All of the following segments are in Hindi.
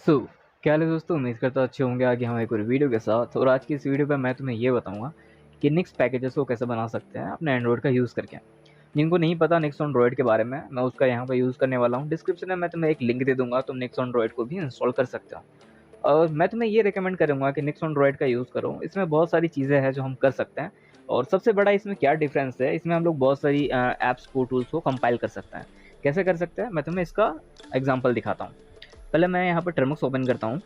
सो क्या हाल है दोस्तों, उम्मीद करता हूँ अच्छे होंगे। आगे हम एक और वीडियो के साथ, और आज की इस वीडियो पे मैं तुम्हें ये बताऊंगा कि निक्स पैकेजेस को कैसे बना सकते हैं अपने एंड्रॉइड का यूज़ करके। जिनको नहीं पता निक्स एंड्रॉइड के बारे में, मैं उसका यहाँ पे यूज़ करने वाला हूँ। डिस्क्रिप्शन में मैं तुम्हें एक लिंक दे दूंगा, तुम निक्स एंड्रॉइड को भी इंस्टॉल कर सकते हो। और मैं तुम्हें ये रिकमेंड करूंगा कि निक्स एंड्रॉइड का यूज़ करो। इसमें बहुत सारी चीज़ें हैं जो हम कर सकते हैं। और सबसे बड़ा इसमें क्या डिफरेंस है, इसमें हम लोग बहुत सारी ऐप्स को, टूल्स को कंपाइल कर सकते हैं। कैसे कर सकते हैं, मैं तुम्हें इसका एग्जाम्पल दिखाता हूँ। पहले मैं यहाँ पर टर्मक्स ओपन करता हूँ।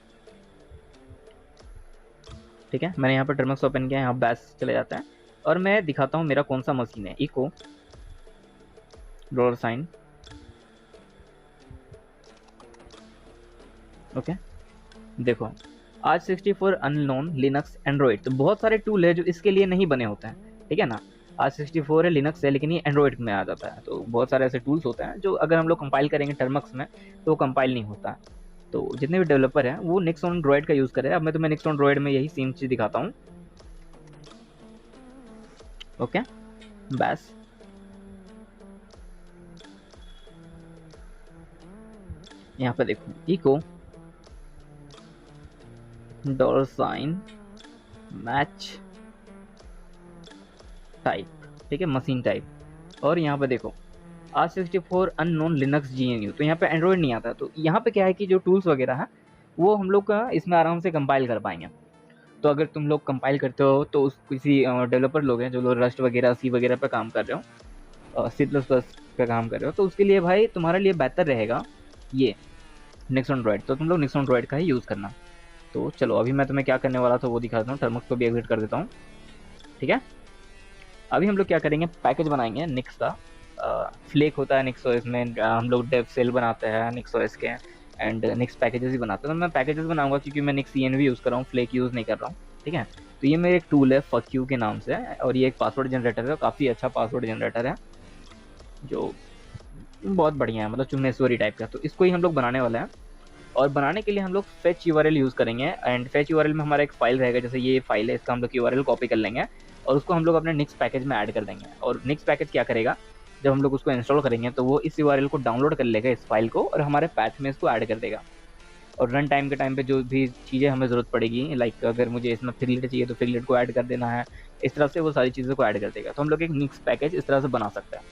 ठीक है, मैंने यहाँ पर टर्मक्स ओपन किया, यहाँ बैस चले जाता है और मैं दिखाता हूँ मेरा कौन सा मशीन है। Echo dollar sign, okay. देखो, आज 64 अननोन लिनक्स एंड्रॉइड, तो बहुत सारे टूल है जो इसके लिए नहीं बने होते हैं, ठीक है ना। आज 64 है, लिनक्स है, लेकिन ये एंड्रॉइड में आ जाता है। तो बहुत सारे ऐसे टूल्स होते हैं जो अगर हम लोग कंपाइल करेंगे टर्मक्स में तो वो कंपाइल नहीं होता। तो जितने भी डेवलपर हैं वो निक्स एंड्रॉइड का यूज़ करें। अब मैं तुम्हें निक्स एंड्रॉइड में यही सेम चीज़ दिखाता हूँ। ओके, बैस, यहाँ पे देखो, echo dollar sign match type, ठीक है, मशीन टाइप। और यहाँ पे देखो, आज 64 अननोन लिनक्स GNU, तो यहाँ पे एंड्रॉइड नहीं आता। तो यहाँ पे क्या है कि जो टूल्स वगैरह है वो हम लोग का इसमें आराम से कंपाइल कर पाएंगे। तो अगर तुम लोग कंपाइल करते हो तो उस किसी डेवलपर लोग हैं जो लोग रस्ट वगैरह, सी वगैरह पे काम कर रहे हो, C++ पे काम कर रहे हो, तो उसके लिए भाई तुम्हारे लिए बेहतर रहेगा ये निक्स एंड्रॉइड। तो तुम लोग निक्स एंड्रॉइड का ही यूज़ करना। तो चलो, अभी मैं तुम्हें क्या करने वाला था वो दिखाता हूँ। टर्मक्स को भी एग्जिट कर देता हूँ, ठीक है। अभी हम लोग क्या करेंगे, पैकेज बनाएंगे निक्स का। फ्लेक होता है निक्स ओएस में, हम लोग डेव सेल बनाते हैं निक्स ओएस के, एंड निक्स पैकेजेस ही बनाते हैं। तो मैं पैकेजेस बनाऊंगा क्योंकि मैं निक्स CNV यूज़ कर रहा हूँ, फ्लेक यूज़ नहीं कर रहा हूँ, ठीक है। तो ये मेरा एक टूल है फक्यू के नाम से, और ये एक पासवर्ड जनरेटर है, काफ़ी अच्छा पासवर्ड जनरेटर है जो बहुत बढ़िया है, मतलब चुम्मेश्वरी टाइप का। तो इसको ही हम लोग बनाने वाले हैं। और बनाने के लिए हम लोग फेच यूआरएल यूज़ करेंगे, एंड फेच यूआरएल में हमारा एक फाइल रहेगा, जैसे ये फाइल है, इसका हम लोग यूआरएल कॉपी कर लेंगे और उसको हम लोग अपने निक्स पैकेज में ऐड कर देंगे। और निक्स पैकेज क्या करेगा, जब हम लोग उसको इंस्टॉल करेंगे तो वो इस यूआरएल को डाउनलोड कर लेगा, इस फाइल को, और हमारे पैथ में इसको ऐड कर देगा। और रन टाइम के टाइम पे जो भी चीज़ें हमें ज़रूरत पड़ेगी, लाइक अगर मुझे इसमें फिगलेट चाहिए तो फिगलेट को ऐड कर देना है, इस तरह से वो सारी चीज़ों को ऐड कर देगा। तो हम लोग एक निक्स पैकेज इस तरह से बना सकते हैं।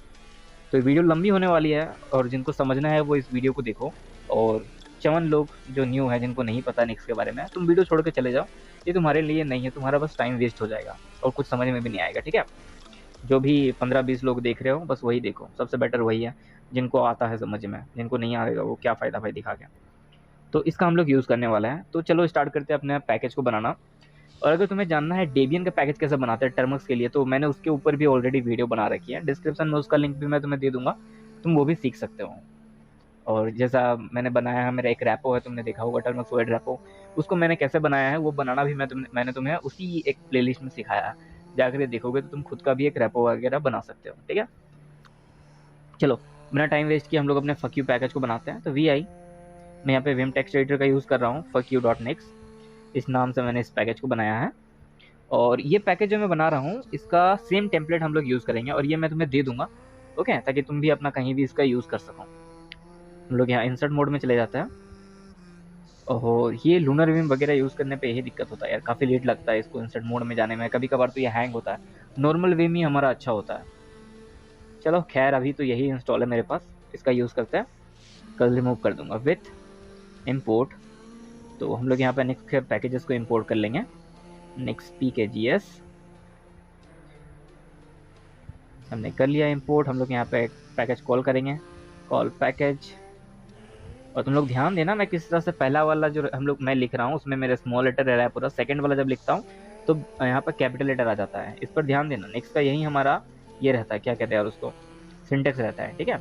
तो वीडियो लंबी होने वाली है, और जिनको समझना है वो इस वीडियो को देखो। और चवन लोग जो न्यू है, जिनको नहीं पता निक्स के बारे में, तुम वीडियो छोड़ के चले जाओ, ये तुम्हारे लिए नहीं है, तुम्हारा बस टाइम वेस्ट हो जाएगा और कुछ समझ में भी नहीं आएगा, ठीक है। जो भी 15-20 लोग देख रहे हो, बस वही देखो, सबसे बेटर वही है। जिनको आता है समझ में, जिनको नहीं आएगा वो क्या फ़ायदा भाई दिखा के। तो इसका हम लोग यूज़ करने वाला है। तो चलो स्टार्ट करते हैं अपने पैकेज को बनाना। और अगर तुम्हें जानना है डेबियन का पैकेज कैसे बनाते हैं टर्मक्स के लिए, तो मैंने उसके ऊपर भी ऑलरेडी वीडियो बना रखी है, डिस्क्रिप्शन में उसका लिंक भी मैं तुम्हें दे दूंगा, तुम वो भी सीख सकते हो। और जैसा मैंने बनाया है, मेरा एक रैपो है, तुमने देखा होगा टर्मक्स वर्ड रैपो, उसको मैंने कैसे बनाया है वो बनाना भी मैंने तुम्हें उसी एक प्लेलिस्ट में सिखाया है। जाकर देखोगे तो तुम खुद का भी एक रैपो वगैरह बना सकते हो, ठीक है। चलो, बिना टाइम वेस्ट किए हम लोग अपने फक यू पैकेज को बनाते हैं। तो VI, मैं यहाँ पे विम टेक्स्ट एडिटर का यूज़ कर रहा हूँ, fuck-you.nix, इस नाम से मैंने इस पैकेज को बनाया है। और ये पैकेज जो मैं बना रहा हूँ, इसका सेम टेम्पलेट हम लोग यूज़ करेंगे, और ये मैं तुम्हें दे दूंगा, ओके, ताकि तुम भी अपना कहीं भी इसका यूज़ कर सको। हम लोग यहाँ इंसर्ट मोड में चले जाते हैं। ओहो, ये लूनर विम वगैरह यूज़ करने पे यही दिक्कत होता है यार, काफ़ी लेट लगता है इसको इंसर्ट मोड में जाने में, कभी कभार तो ये हैंग होता है। नॉर्मल विम ही हमारा अच्छा होता है। चलो खैर, अभी तो यही इंस्टॉल है मेरे पास, इसका यूज़ करते हैं। कल रिमूव कर दूंगा विथ इम्पोर्ट। तो हम लोग यहाँ पे नेक्स्ट पैकेजेस को इम्पोर्ट कर लेंगे, नेक्स्ट pkgs हमने कर लिया इंपोर्ट। हम लोग यहाँ पे पैकेज कॉल करेंगे, कॉल पैकेज। और तुम लोग ध्यान देना, मैं किस तरह से पहला वाला जो मैं लिख रहा हूँ उसमें मेरे स्मॉल लेटर रह रहा है पूरा, सेकंड वाला जब लिखता हूँ तो यहाँ पर कैपिटल लेटर आ जाता है, इस पर ध्यान देना। नेक्स्ट का यही हमारा ये रहता है, क्या कहते हैं यार उसको, सिंटेक्स रहता है, ठीक है।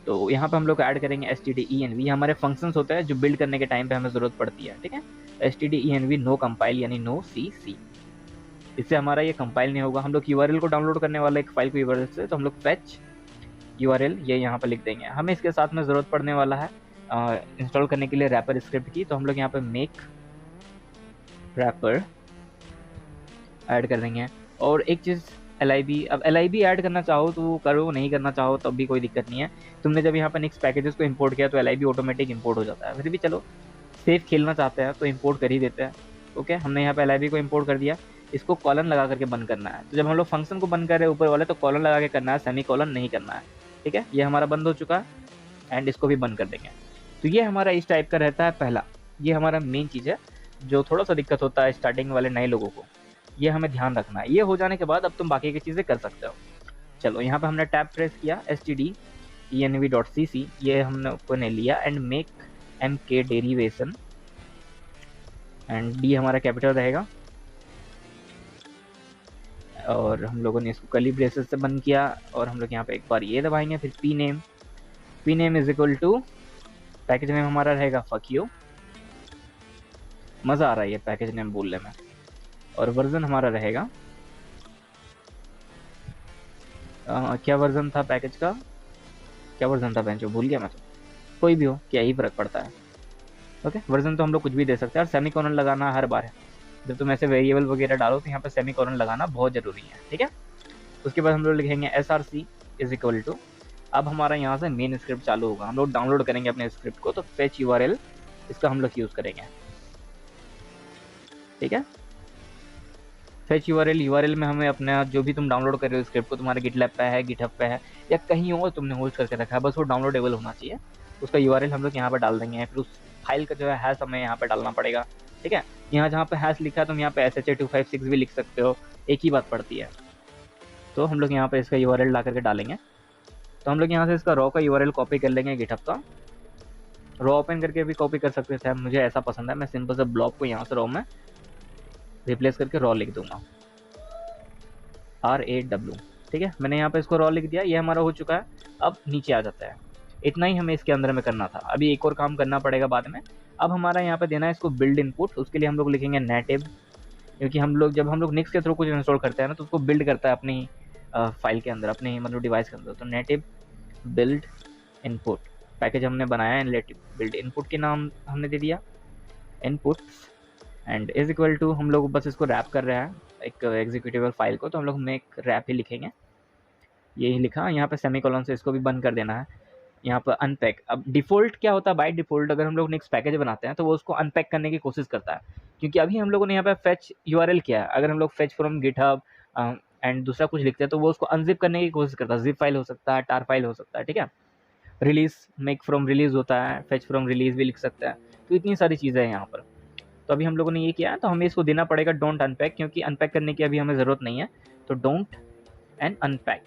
तो यहाँ पे हम लोग ऐड करेंगे stdenv, हमारे फंक्शंस होते हैं जो बिल्ड करने के टाइम पे हमें जरूरत पड़ती है, ठीक है। stdenv नो कंपाइल यानी नो cc, इससे हमारा ये कंपाइल नहीं होगा। हम लोग यूआरएल को डाउनलोड करने वाला एक फाइल को यूआरएल से, तो हम लोग फेच यूआरएल ये यहाँ पर लिख देंगे। हमें इसके साथ में ज़रूरत पड़ने वाला है इंस्टॉल करने के लिए रैपर स्क्रिप्ट की, तो हम लोग यहाँ पे मेक रैपर ऐड कर देंगे। और एक चीज़ lib, अब lib ऐड करना चाहो तो करो, नहीं करना चाहो तब भी कोई दिक्कत नहीं है। तुमने जब यहाँ पर निक्स पैकेजेस को इंपोर्ट किया तो lib ऑटोमेटिक इंपोर्ट हो जाता है, फिर भी चलो सेफ खेलना चाहते हैं तो इंपोर्ट कर ही देते हैं। ओके, हमने यहाँ पे LIB को इंपोर्ट कर दिया। इसको कॉलन लगा करके बंद करना है। तो जब हम लोग फंक्शन को बंद कर रहे हैं ऊपर वाले, तो कॉलन लगा के करना है, सेमी कॉलन नहीं करना है। ठीक है, ये हमारा बंद हो चुका है एंड इसको भी बंद कर देंगे। तो ये हमारा इस टाइप का रहता है पहला। ये हमारा मेन चीज़ है जो थोड़ा सा दिक्कत होता है स्टार्टिंग वाले नए लोगों को, ये हमें ध्यान रखना है। ये हो जाने के बाद अब तुम बाकी की चीज़ें कर सकते हो। चलो, यहाँ पे हमने टैब प्रेस किया, std.env.cc ये हमने लिया and make mk derivation and D हमारा कैपिटल रहेगा। और हम लोगों ने इसको कर्ली ब्रेसेस से बंद किया और हम लोग यहाँ पे एक बार ये दबाएंगे। फिर P name is equal to, package name हमारा रहेगा फक यू। मज़ा आ रहा है ये पैकेज नेम बोलने में। और वर्जन हमारा रहेगा क्या वर्जन था पैकेज का, क्या वर्जन था बेंचो, भूल गया मैं तो। कोई भी हो, क्या ही फर्क पड़ता है। ओके, वर्जन तो हम लोग कुछ भी दे सकते हैं। और सेमी कॉलन लगाना हर बार है जब तुम ऐसे वेरिएबल वगैरह डालो, तो यहाँ पर सेमी कॉलन लगाना बहुत ज़रूरी है। ठीक है, उसके बाद हम लोग लिखेंगे src इज इक्वल टू, अब हमारा यहाँ से मेन स्क्रिप्ट चालू होगा। हम लोग डाउनलोड करेंगे अपने स्क्रिप्ट को, तो फेच URL इसका हम लोग यूज़ करेंगे। ठीक है, फेच URL में हमें अपना जो भी तुम डाउनलोड कर रहे हो स्क्रिप्ट को, तुम्हारे गिटलैब पे है, गिटहब पे है या कहीं और तुमने होस्ट करके रखा है, बस वो डाउनलोडेबल होना चाहिए। उसका URL हम लोग यहाँ पर डाल देंगे। फिर उस फाइल का जो है हैश हमें यहाँ पर डालना पड़ेगा। ठीक है, यहाँ जहाँ पे हैश लिखा है तुम यहाँ पे SHA256 भी लिख सकते हो, एक ही बात पड़ती है। तो हम लोग यहाँ पे इसका URL ला करके डालेंगे। तो हम लोग यहाँ से इसका रॉ का URL कॉपी कर लेंगे, गिटहब का रॉ ओपन करके भी कॉपी कर सकते थे। मुझे ऐसा पसंद है, मैं सिंपल से ब्लॉक को यहाँ से रॉ में रिप्लेस करके रॉ लिख दूंगा, RAW। ठीक है, मैंने यहाँ पे इसको रॉ लिख दिया, ये हमारा हो चुका है। अब नीचे आ जाता है, इतना ही हमें इसके अंदर में करना था। अभी एक और काम करना पड़ेगा बाद में। अब हमारा यहाँ पे देना है इसको बिल्ड इनपुट। उसके लिए हम लोग लिखेंगे नेटिव, क्योंकि जब हम लोग निक्स के थ्रू कुछ इंस्टॉल करते हैं ना, तो उसको बिल्ड करता है अपनी फाइल के अंदर, अपने मतलब डिवाइस के अंदर। तो नेटिव बिल्ड इनपुट पैकेज हमने बनाया है, नेटिव बिल्ड इनपुट के नाम हमने दे दिया inputs and is equal to, हम लोग बस इसको रैप कर रहे हैं एक एग्जीक्यूटेबल फाइल को, तो हम लोग मेक रैप ही लिखेंगे। यही लिखा, यहाँ पे सेमीकोलन से इसको भी बंद कर देना है। यहाँ पर अनपैक, अब डिफ़ॉल्ट क्या होता है, बाय डिफ़ॉल्ट अगर हम लोग नेक्स्ट पैकेज बनाते हैं तो वो उसको अनपैक करने की कोशिश करता है, क्योंकि अभी हम लोगों ने यहाँ पे फेच URL किया है। अगर हम लोग फेच फ्रॉम गिटहब एंड दूसरा कुछ लिखते हैं तो वो उसको अनजिप करने की कोशिश करता है। जिप फाइल हो सकता है, टार फाइल हो सकता है। ठीक है, रिलीज, मेक फ्रॉम रिलीज होता है, फेच फ्रॉम रिलीज भी लिख सकता है। तो इतनी सारी चीज़ें हैं यहाँ पर। तो अभी हम लोगों ने ये किया है, तो हमें इसको देना पड़ेगा डोंट अनपैक, क्योंकि अनपैक करने की अभी हमें ज़रूरत नहीं है। तो डोंट एंड अनपैक।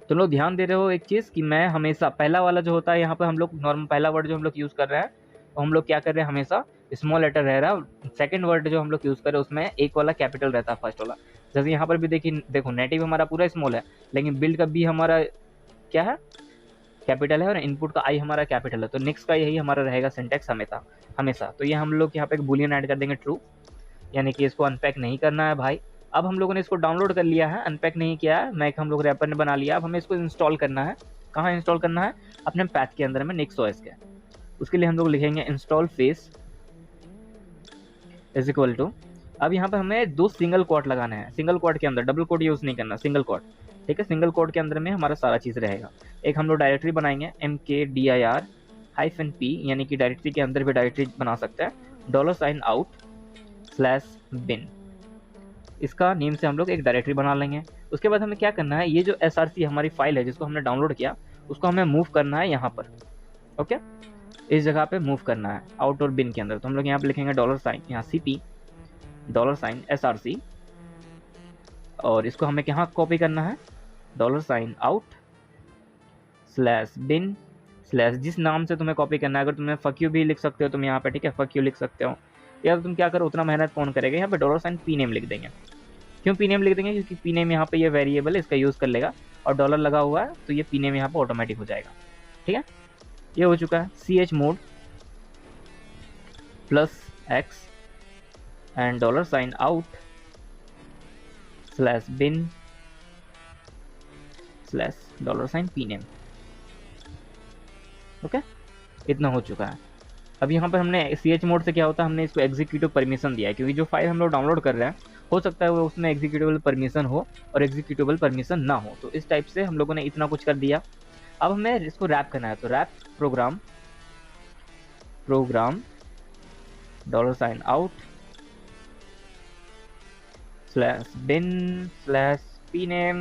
तुम लोग ध्यान दे रहे हो एक चीज़ कि मैं हमेशा पहला वाला जो होता है यहाँ पर हम लोग नॉर्मल पहला वर्ड जो हम लोग यूज़ कर रहे हैं, तो हम लोग क्या कर रहे हैं, हमेशा स्मॉल लेटर रह रहा है। सेकंड वर्ड जो हम लोग यूज़ कर रहे हैं उसमें एक वाला कैपिटल रहता है, फर्स्ट वाला। जैसे यहाँ पर भी देखो नेटिव हमारा पूरा स्मॉल है, लेकिन बिल्ड का बी हमारा क्या है, कैपिटल है, और इनपुट का आई हमारा कैपिटल है। तो नेक्स्ट का यही हमारा रहेगा सिंटैक्स हमेशा। तो ये हम लोग यहाँ पे एक बुलियन ऐड कर देंगे ट्रू, यानी कि इसको अनपैक नहीं करना है भाई। अब हम लोगों ने इसको डाउनलोड कर लिया है, अनपैक नहीं किया है, मैक हम लोग रैपर ने बना लिया। अब हमें इसको इंस्टॉल करना है। कहाँ इंस्टॉल करना है, अपने पैथ के अंदर में NixOS के। उसके लिए हम लोग लिखेंगे install phase is equal to, अब यहाँ पर हमें 2 सिंगल कोट लगाने हैं। सिंगल कोट के अंदर, डबल कोट यूज़ नहीं करना, सिंगल कोट। ठीक है, सिंगल कोट के अंदर में हमारा सारा चीज़ रहेगा। एक हम लोग डायरेक्टरी बनाएंगे mkdir-p, यानी कि डायरेक्टरी के अंदर भी डायरेक्टरी बना सकते हैं। $out/bin, इसका नेम से हम लोग एक डायरेक्टरी बना लेंगे। उसके बाद हमें क्या करना है, ये जो src हमारी फाइल है जिसको हमने डाउनलोड किया, उसको हमें मूव करना है यहाँ पर। ओके, इस जगह पे मूव करना है आउट और बिन के अंदर। तो हम लोग यहाँ पे लिखेंगे $, यहाँ cp $src, और इसको हमें यहाँ कॉपी करना है $out/bin/ जिस नाम से तुम्हें कॉपी करना है। अगर तुम्हें फक यू भी लिख सकते हो तुम यहाँ पे, ठीक है, फक यू लिख सकते हो, या तो तुम क्या करो, उतना मेहनत कौन करेगा, यहाँ पे $p लिख देंगे। क्यों p लिख देंगे, क्योंकि p यहाँ पे ये वेरिएबल है, इसका यूज़ कर लेगा, और डॉलर लगा हुआ है तो ये p यहाँ पे ऑटोमेटिक हो जाएगा। ठीक है, ये हो चुका है। chmod +x and $out/bin/p। Okay, इतना हो चुका है। अब यहाँ पर हमने chmod से क्या होता है, हमने इसको एग्जीक्यूटिव परमिशन दिया है, क्योंकि जो फाइल हम लोग डाउनलोड कर रहे हैं हो सकता है वो उसमें एग्जीक्यूटेबल परमिशन हो और एग्जीक्यूटेबल परमिशन ना हो। तो इस टाइप से हम लोगों ने इतना कुछ कर दिया। अब हमें इसको रैप करना है, तो wrap program program $out /bin/pname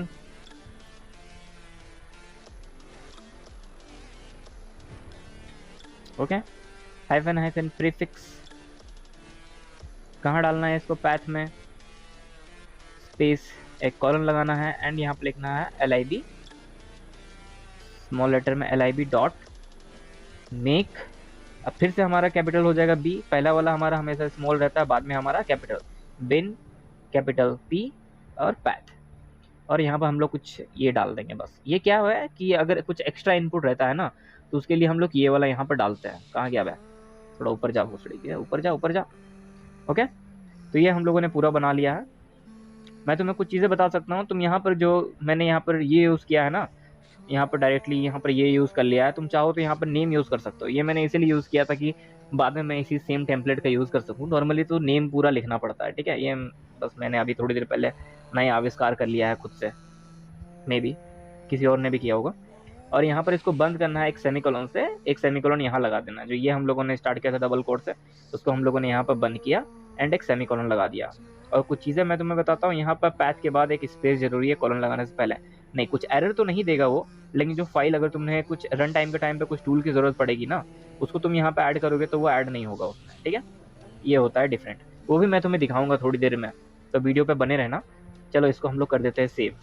okay, hyphen prefix कहाँ डालना है इसको, पैथ में स्पेस एक कॉलन लगाना है एंड यहाँ पे लिखना है LIB स्मॉल लेटर में LIB डॉट मेक। अब फिर से हमारा कैपिटल हो जाएगा B, पहला वाला हमारा हमेशा स्मॉल रहता है, बाद में हमारा कैपिटल, बिन कैपिटल P और पैथ। और यहाँ पर हम लोग कुछ ये डाल देंगे बस। ये क्या है कि अगर कुछ एक्स्ट्रा इनपुट रहता है ना तो उसके लिए हम लोग ये वाला यहाँ पर डालते हैं। कहाँ गया वह, थोड़ा ऊपर जा भोसड़ी के, ऊपर जा। ओके, तो ये हम लोगों ने पूरा बना लिया है। मैं तुम्हें कुछ चीज़ें बता सकता हूँ। तुम यहाँ पर जो मैंने यहाँ पर ये यूज़ किया है ना, यहाँ पर डायरेक्टली यहाँ पर ये यूज़ कर लिया है। तुम चाहो तो यहाँ पर नेम यूज़ कर सकते हो। ये मैंने इसीलिए यूज़ किया था कि बाद में मैं इसी सेम टेम्पलेट का यूज़ कर सकूँ। नॉर्मली तो नेम पूरा लिखना पड़ता है, ठीक है। ये बस मैंने अभी थोड़ी देर पहले नया आविष्कार कर लिया है खुद से, मे बी किसी और ने भी किया होगा। और यहाँ पर इसको बंद करना है एक सेमीकोलन से, एक सेमीकोलन यहाँ लगा देना। जो ये हम लोगों ने स्टार्ट किया था डबल कोट से, उसको हम लोगों ने यहाँ पर बंद किया एंड एक सेमीकोलन लगा दिया। और कुछ चीज़ें मैं तुम्हें बताता हूँ, यहाँ पर पैथ के बाद एक स्पेस जरूरी है कॉलन लगाने से पहले। नहीं, कुछ एरर तो नहीं देगा वो, लेकिन जो फाइल अगर तुमने कुछ रन टाइम के टाइम पे कुछ टूल की ज़रूरत पड़ेगी ना, उसको तुम यहाँ पे ऐड करोगे तो वो ऐड नहीं होगा उसमें, ठीक है। ये होता है डिफरेंट, वो भी मैं तुम्हें दिखाऊंगा थोड़ी देर में, तो वीडियो पे बने रहना। चलो इसको हम लोग कर देते हैं सेव।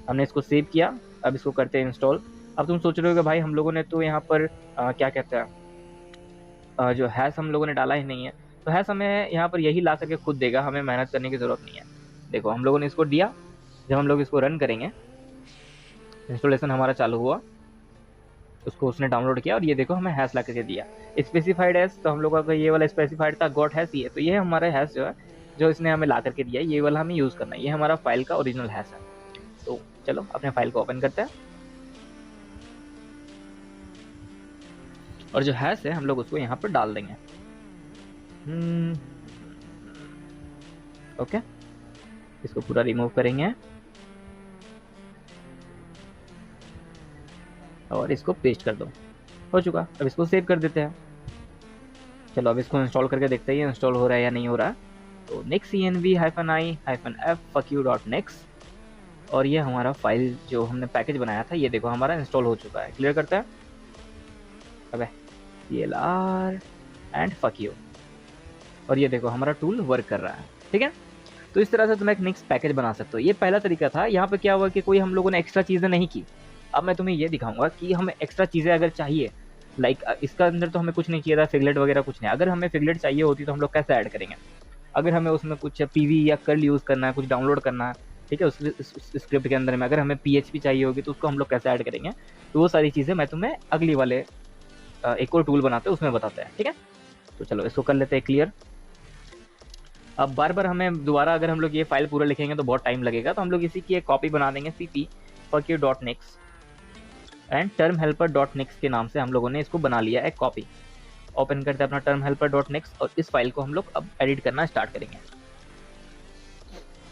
हमने इसको सेव किया, अब इसको करते हैं इंस्टॉल। अब तुम सोच रहे हो कि भाई हम लोगों ने तो यहाँ पर क्या कहते हैं जो हैश हम लोगों ने डाला ही नहीं है, तो हैश हमें यहाँ पर यही ला करके खुद देगा, हमें मेहनत करने की ज़रूरत नहीं है। देखो हम लोगों ने इसको दिया, जब हम लोग इसको रन करेंगे, इंस्टॉलेशन हमारा चालू हुआ, उसको उसने डाउनलोड किया और ये देखो हमें हैश ला करके दिया, स्पेसिफाइड हैश। तो हम लोगों का ये वाला स्पेसिफाइड था गॉट हैश, ये तो ये हमारा हैश जो है जो इसने हमें ला करके दिया, ये वाला हमें यूज़ करना है। ये हमारा फाइल का ओरिजिनल हैश है। तो चलो अपने फाइल को ओपन करते हैं और जो हैश है हम लोग उसको यहाँ पर डाल देंगे। ओके, इसको पूरा रिमूव करेंगे और इसको पेस्ट कर दो। हो चुका, अब इसको सेव कर देते हैं। चलो अब इसको इंस्टॉल करके देखते हैं इंस्टॉल हो रहा है या नहीं हो रहा है। तो next env-i-f fucku.next, और ये हमारा फाइल जो हमने पैकेज बनाया था, ये देखो हमारा इंस्टॉल हो चुका है। क्लियर करते हैं, अबे clr एंड fuck you, और ये देखो हमारा टूल वर्क कर रहा है, ठीक है। तो इस तरह से तुम एक नेक्स्ट पैकेज बना सकते हो। ये पहला तरीका था। यहाँ पे क्या हुआ कि कोई हम लोगों ने एक्स्ट्रा चीज़ें नहीं की। अब मैं तुम्हें ये दिखाऊंगा कि हमें एक्स्ट्रा चीज़ें अगर चाहिए, लाइक इसका अंदर तो हमें कुछ नहीं चाहिए था, फिगलेट वगैरह कुछ नहीं। अगर हमें फिगलेट चाहिए होती तो हम लोग कैसे ऐड करेंगे। अगर हमें उसमें कुछ PV या कर्ल यूज़ करना है, कुछ डाउनलोड करना है, ठीक है, उस स्क्रिप्ट के अंदर में अगर हमें PHP चाहिए होगी तो उसको हम लोग कैसे ऐड करेंगे, तो वो सारी चीज़ें मैं तुम्हें अगली वाले एक और टूल बनाते हैं उसमें बताते हैं, ठीक है। तो चलो इसको कर लेते हैं क्लियर। अब बार बार हमें दोबारा अगर हम लोग ये फाइल पूरा लिखेंगे तो बहुत टाइम लगेगा, तो हम लोग इसी की एक कॉपी बना देंगे, cp fuck.next एंड termhelper.next के नाम से हम लोगों ने इसको बना लिया एक कॉपी। ओपन करते हैं अपना termhelper.next और इस फाइल को हम लोग अब एडिट करना स्टार्ट करेंगे।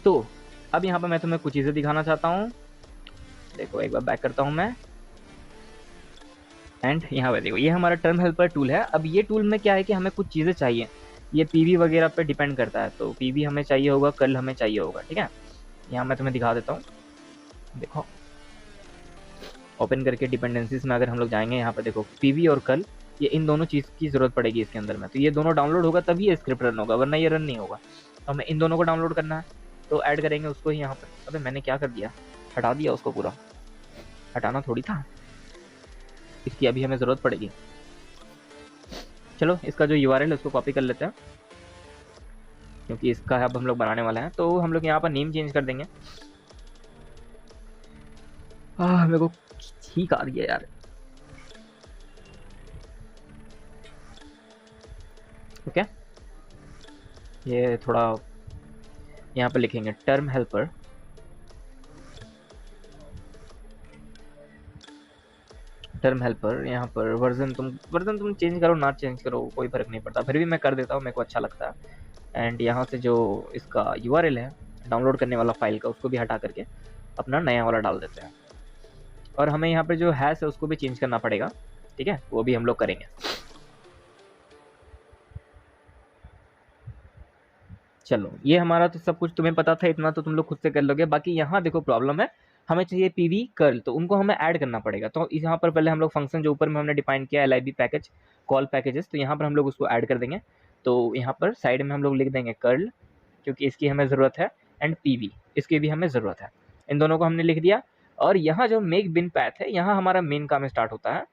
तो अब यहाँ पर मैं तुम्हें कुछ चीज़ें दिखाना चाहता हूँ। देखो एक बार बैक करता हूँ मैं, एंड यहाँ पे देखो ये हमारा टर्म हेल्पर टूल है। अब ये टूल में क्या है कि हमें कुछ चीज़ें चाहिए, ये PV वगैरह पे डिपेंड करता है। तो PV हमें चाहिए होगा, कर्ल हमें चाहिए होगा, ठीक है। यहाँ मैं तुम्हें दिखा देता हूँ, देखो ओपन करके डिपेंडेंसीज में अगर हम लोग जाएंगे, यहाँ पर देखो PV और कर्ल, ये इन दोनों चीज़ की ज़रूरत पड़ेगी इसके अंदर में। तो ये दोनों डाउनलोड होगा तभी ये स्क्रिप्ट रन होगा, वरना ये रन नहीं होगा। तो हमें इन दोनों को डाउनलोड करना है, तो ऐड करेंगे उसको ही यहाँ पर। अबे मैंने क्या कर दिया, हटा दिया उसको पूरा, हटाना थोड़ी था, इसकी अभी हमें ज़रूरत पड़ेगी। चलो इसका जो URL है उसको कॉपी कर लेते हैं, क्योंकि इसका अब हम लोग बनाने वाले हैं। तो हम लोग यहाँ पर नेम चेंज कर देंगे। मेरे को ठीक आ रही है यार। ओके, ये थोड़ा यहाँ पर लिखेंगे टर्म हेल्पर यहाँ पर वर्जन तुम चेंज करो ना चेंज करो कोई फर्क नहीं पड़ता, फिर भी मैं कर देता हूँ, मेरे को अच्छा लगता है। एंड यहाँ से जो इसका URL है डाउनलोड करने वाला फाइल का, उसको भी हटा करके अपना नया वाला डाल देते हैं। और हमें यहाँ पर जो हैश है उसको भी चेंज करना पड़ेगा, ठीक है, वो भी हम लोग करेंगे। चलो ये हमारा तो सब कुछ तुम्हें पता था, इतना तो तुम लोग खुद से कर लोगे। बाकी यहाँ देखो प्रॉब्लम है, हमें चाहिए पीवी कर्ल, तो उनको हमें ऐड करना पड़ेगा। तो यहाँ पर पहले हम लोग फंक्शन जो ऊपर में हमने डिफाइन किया LIB पैकेज कॉल पैकेजेस, तो यहाँ पर हम लोग उसको ऐड कर देंगे। तो यहाँ पर साइड में हम लोग लिख देंगे कर्ल, क्योंकि इसकी हमें ज़रूरत है, एंड पीवी इसकी भी हमें ज़रूरत है। इन दोनों को हमने लिख दिया। और यहाँ जो मेक बिन पैथ है, यहाँ हमारा मेन काम स्टार्ट होता है,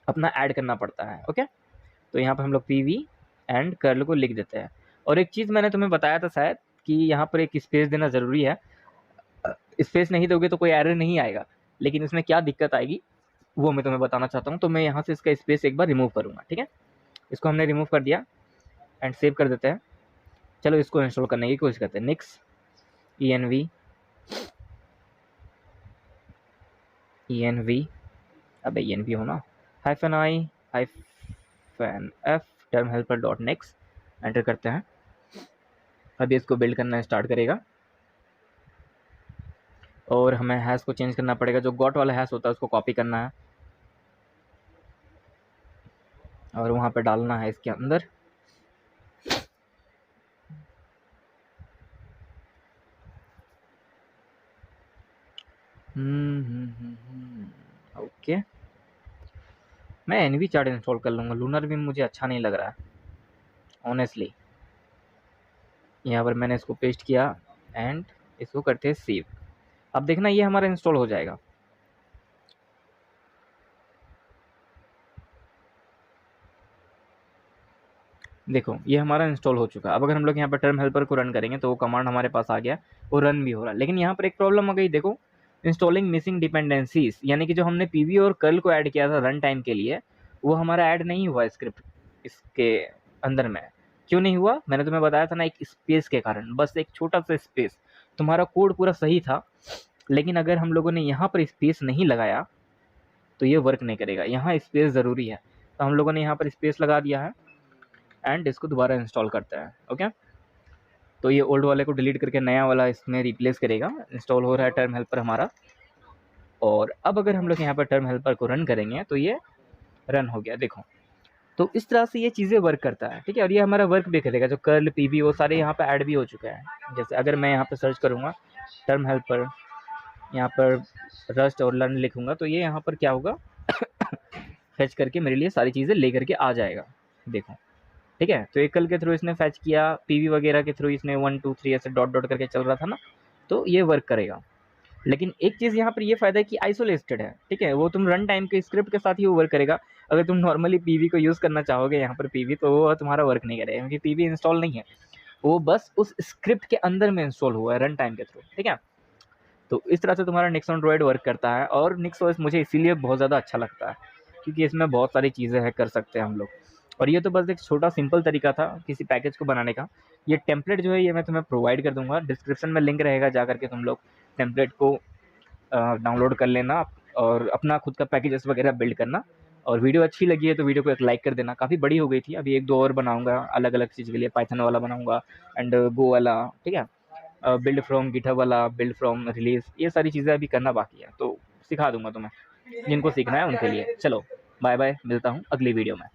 अपना ऐड करना पड़ता है। ओके, तो यहाँ पर हम लोग पीवी एंड कर्ल को लिख देते हैं। और एक चीज़ मैंने तुम्हें बताया था शायद कि यहाँ पर एक स्पेस देना ज़रूरी है। स्पेस नहीं दोगे तो कोई एरर नहीं आएगा, लेकिन इसमें क्या दिक्कत आएगी वो मैं तुम्हें बताना चाहता हूँ। तो मैं यहाँ से इसका स्पेस एक बार रिमूव करूँगा, ठीक है। इसको हमने रिमूव कर दिया एंड सेव कर देते हैं। चलो इसको इंस्टॉल करने की कोशिश करते हैं। निक्स env अबे env होना -i-f term helper.next एंटर करते हैं। अभी इसको बिल्ड करना स्टार्ट करेगा और हमें हैश को चेंज करना पड़ेगा। जो गॉट वाला हैश होता है उसको कॉपी करना है और वहाँ पे डालना है इसके अंदर। ओके, मैं एनवी चार्ट इंस्टॉल कर लूँगा। लूनर भी मुझे अच्छा नहीं लग रहा है ऑनेस्टली। यहाँ पर मैंने इसको पेस्ट किया एंड इसको करते हैं सेव। अब देखना ये हमारा इंस्टॉल हो जाएगा। देखो ये हमारा इंस्टॉल हो चुका है। अब अगर हम लोग यहाँ पर टर्म हेल्पर को रन करेंगे तो वो कमांड हमारे पास आ गया, वो रन भी हो रहा है। लेकिन यहाँ पर एक प्रॉब्लम आ गई, देखो इंस्टॉलिंग मिसिंग डिपेंडेंसीज, यानी कि जो हमने पीवी और कर्ल को ऐड किया था रन टाइम के लिए, वो हमारा ऐड नहीं हुआ स्क्रिप्ट इसके अंदर में। क्यों नहीं हुआ? मैंने तुम्हें बताया था ना, एक स्पेस के कारण, बस एक छोटा सा स्पेस। तुम्हारा कोड पूरा सही था, लेकिन अगर हम लोगों ने यहाँ पर स्पेस नहीं लगाया तो ये वर्क नहीं करेगा। यहाँ स्पेस ज़रूरी है, तो हम लोगों ने यहाँ पर स्पेस लगा दिया है एंड इसको दोबारा इंस्टॉल करते हैं। ओके, तो ये ओल्ड वाले को डिलीट करके नया वाला इसमें रिप्लेस करेगा। इंस्टॉल हो रहा है टर्म हेल्पर हमारा। और अब अगर हम लोग यहाँ पर टर्म हेल्पर को रन करेंगे तो ये रन हो गया, देखो। तो इस तरह से ये चीज़ें वर्क करता है, ठीक है। और ये हमारा वर्क भी करेगा, जो कर्ल पीवी वो सारे यहाँ पे ऐड भी हो चुके हैं। जैसे अगर मैं यहाँ पे सर्च करूँगा टर्म हेल्पर, यहाँ पर रस्ट और लर्न लिखूँगा, तो ये यहाँ पर क्या होगा फैच करके मेरे लिए सारी चीज़ें ले करके आ जाएगा, देखो, ठीक है। तो एक कर्ल के थ्रू इसने फैच किया, पीवी वगैरह के थ्रू इसने 1 2 3 ऐसे डॉट डॉट करके चल रहा था ना, तो ये वर्क करेगा। लेकिन एक चीज़ यहाँ पर ये फ़ायदा है कि आइसोलेटेड है, ठीक है। वो तुम रन टाइम के स्क्रिप्ट के साथ ही वो वर्क करेगा। अगर तुम नॉर्मली पीवी को यूज़ करना चाहोगे यहाँ पर पीवी, तो वो तुम्हारा वर्क नहीं करेगा, क्योंकि पीवी इंस्टॉल नहीं है, वो बस उस स्क्रिप्ट के अंदर में इंस्टॉल हुआ है रन टाइम के थ्रू, ठीक है। तो इस तरह से तुम्हारा निक्स एंड्रॉयड वर्क करता है। और निक्स ओएस मुझे इसीलिए बहुत ज़्यादा अच्छा लगता है, क्योंकि इसमें बहुत सारी चीज़ें हैं कर सकते हैं हम लोग। और ये तो बस एक छोटा सिंपल तरीका था किसी पैकेज को बनाने का। ये टेम्पलेट जो है ये मैं तुम्हें प्रोवाइड कर दूंगा, डिस्क्रिप्शन में लिंक रहेगा, जा करके तुम लोग टेम्पलेट को डाउनलोड कर लेना और अपना खुद का पैकेजेस वगैरह बिल्ड करना। और वीडियो अच्छी लगी है तो वीडियो को एक लाइक कर देना। काफ़ी बड़ी हो गई थी, अभी 1 2 और बनाऊंगा अलग अलग चीज़ के लिए। पाइथन वाला बनाऊंगा एंड गो वाला, ठीक है। बिल्ड फ्रॉम गिटहब वाला, बिल्ड फ्रॉम रिलीज, ये सारी चीज़ें अभी करना बाकी है, तो सिखा दूंगा तुम्हें, जिनको सीखना है उनके लिए। चलो बाय बाय, मिलता हूँ अगली वीडियो में।